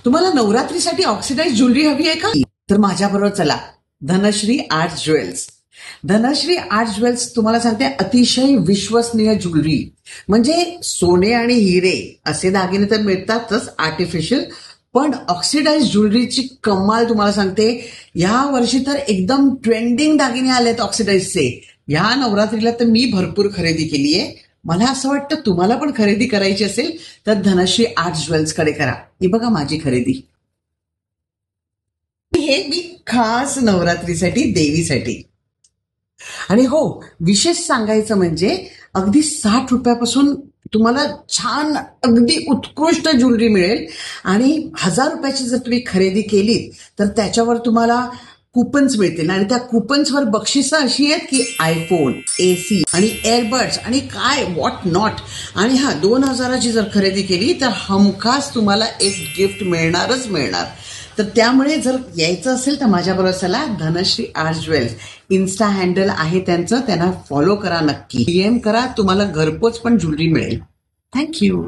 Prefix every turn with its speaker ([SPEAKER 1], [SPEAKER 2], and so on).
[SPEAKER 1] तुम्हाला नवरात्रीसाठी oxidise jewellery हवी आहे का? तर माझ्याबरोबर चला, Dhanashree arts jewels. Dhanashree arts jewels तुम्हाला सांगते अतिशय विश्वसनीय ज्वेलरी. म्हणजे सोने आणि हिरे असे दागिने तर मिळतातच आर्टिफिशियल, पण ऑक्सिडाइज ज्वेलरीची कमाल तुम्हाला सांगते. या वर्षी तर एकदम ट्रेंडिंग दागिने आलेत ऑक्सिडाइजचे. ह्या नवरात्रीला तर मी भरपूर खरेदी केली आहे. मला असं वाटतं तुम्हाला पण खरेदी करायची असेल तर धनश्री आर्ट्स ज्वेल्स कडे करा. ही बघा माझी खरेदी. हे मी खास नवरात्रीसाठी देवीसाठी. आणि हो, विशेष सांगायचं म्हणजे अगदी 60 रुपयापासून तुम्हाला छान अगदी उत्कृष्ट ज्वेलरी मिळेल. आणि 1000 रुपयाची जर तुम्ही खरेदी केली तर त्याच्यावर तुम्हाला कुपन्स मिळतील. आणि त्या कुपन्सवर बक्षिसं अशी आहेत की आयफोन, एसी आणि एअरबड्स आणि काय व्हॉट नॉट. आणि 2000ची जर खरेदी केली तर हमखास तुम्हाला एक गिफ्ट मिळणारच मिळणार. तर त्यामुळे जर यायचं असेल तर माझ्याबरोबर चला, Dhanashree arts jewels. Insta handle आहे त्यांचं, त्यांना फॉलो करा नक्की. DM करा, तुम्हाला घरपोच पण ज्वेलरी मिळेल. थँक्यू.